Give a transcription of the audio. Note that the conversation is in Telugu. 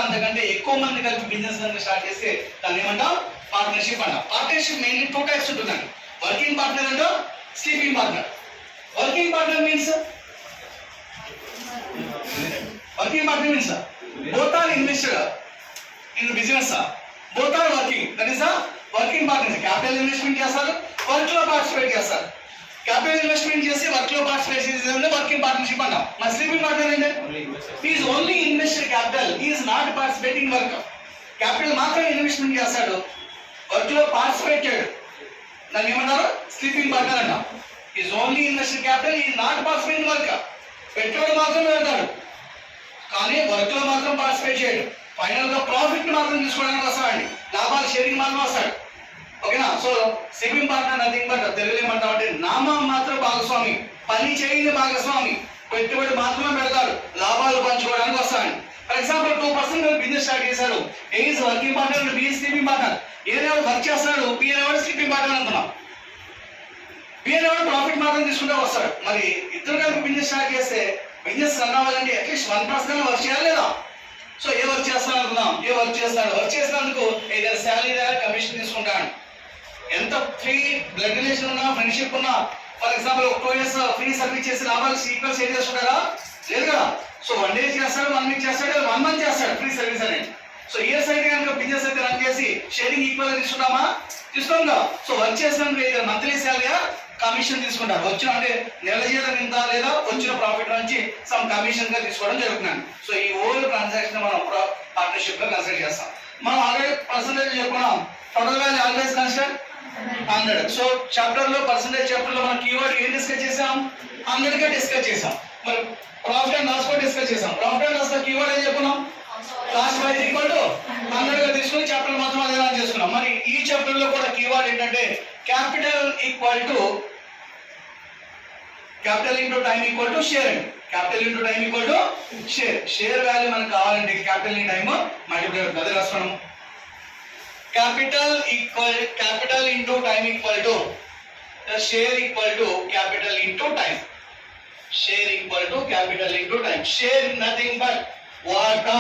అంతకంటే ఎక్కువ మంది కలిపి బిజినెస్ కనుక స్టార్ట్ చేస్తే దాన్ని ఏమంటాం? పార్ట్నర్షిప్ అంటాం. పార్ట్నర్షిప్ మెయిన్లీ 2 types ఉంటుందండి. Working partner and sleeping partner. Working partner means both are invested in the business. Both are working. That is a working partner. Capital investment చేస్తారు, వర్క్ లో పార్టిసిపేట్ చేస్తారు. క్యాపిటల్ ఇన్వెస్ట్మెంట్ చేసి వర్క్ లో పార్టిసిపేట్ చేసేది వర్కింగ్ పార్ట్నర్షిప్ అంటాం. మరి స్లీపింగ్ పార్ట్నర్ అంటే is only invested capital, is not participating work. Capital మాత్రమే ఇన్వెస్ట్మెంట్ చేస్తాడు, వర్క్ లో పార్టిసిపేట్ చేయడు. దాన్ని ఏమంటారు? స్లీపింగ్ పార్ట్నర్ అంటాం. Is only invested capital, is not participating work. పెట్టుబడి మాత్రం పెడతాడు కానీ వర్క్ లో మాత్రం పార్టిసిపేట్ చేయడు. ఫైనల్ గా ప్రాఫిట్ మాత్రం తీసుకోవడానికి వస్తాడండి, లాభాలు షేరింగ్ మాత్రం వస్తాడు. ఓకేనా? So sleeping partner nothing but తెలుగులో ఏమంటాం అంటే నామం మాత్రం భాగస్వామి, పని చేయని భాగస్వామి. పెట్టుబడి మాత్రమే పెడతాడు, లాభాలు పంచుకోవడానికి వస్తాడు. ఫర్ ఎగ్జాంపుల్ 2% బిజినెస్ స్టార్ట్ చేశారు. A is working partner, B is sleeping partner. ఏదైనా వర్క్ చేస్తాడు, బి అనేవాడు స్లీపింగ్ పార్ట్నర్ అనుకున్నాం. బి అనేవాడు ప్రాఫిట్ మాత్రం తీసుకుంటే వస్తాడు. మరి ఇద్దరు కలిపి బిజినెస్ స్టార్ట్ చేస్తే బిజినెస్ రన్ అవ్వాలంటే అట్లీస్ట్ 1% వర్క్ చేయాలి లేదా? సో ఏ వర్క్ చేస్తాను అనుకుందాం, ఏ వర్క్ చేస్తాడు, వర్క్ చేసినందుకు ఏదైనా శాలరీ లేదా కమిషన్ తీసుకుంటాడు. ఎంత ఫ్రీ బ్లడ్ రిలేషన్ ఉన్నా, ఫ్రెండ్షిప్ ఉన్నా, for example 2 years free service చేసి లాభాలు ఈక్వల్ షేర్ చేసుకుంటారా? లేదు కదా. సో 1 day చేస్తాడు, 1 week చేస్తాడు, 1 month చేస్తాడు ఫ్రీ సర్వీస్ అనేది. సో ఇయర్స్ అయితే కనుక బిజినెస్ అయితే రన్ చేసి షేరింగ్ ఈక్వల్ తీసుకుంటామా? తీసుకోం కదా. సో వర్క్ చేసినందుకు ఏదైనా మంత్లీ శాలరీయా, కమిషన్ తీసుకుంటారు. వచ్చిన అంటే నెల జీతం ఇంత లేదా వచ్చిన ప్రాఫిట్ నుంచి సమ్ కమిషన్ గా తీసుకోవడం జరుగుతున్నాను. సో ఈ ఓవర్ ట్రాన్సాక్షన్ మనం పార్ట్నర్షిప్ గా కన్సిడర్ చేస్తాం. మనం ఆల్రెడీ పర్సంటేజ్ చెప్పుకున్నాం. Total value always consider 100. So chapter లో పర్సంటేజ్ చాప్టర్ లో మనం కీవర్డ్ ఏం డిస్కస్ చేసాం? 100 గా డిస్కస్ చేసాం. మరి ప్రాఫిట్ అండ్ లాస్ కూడా డిస్కస్ చేసాం. ప్రాఫిట్ అండ్ లాస్ కీవర్డ్ ఏం చెప్పుకున్నాం? కాస్ట్ ప్రైస్ ఈక్వల్ టు 100 గా తీసుకుని చాప్టర్ మాత్రం అదే రన్ చేసుకున్నాం. మరి ఈ చాప్టర్ లో కూడా కీవర్డ్ ఏంటంటే capital equal to capital into time equal to share అండి. Capital into time equal to share. Share value మనకు కావాలంటే క్యాపిటల్ ఇన్ టైమ్ మల్టిప్లై అదే రాస్తున్నాం. Capital into time equal to share equal to capital into time. Share equal to capital into time. Share nothing but వాటా.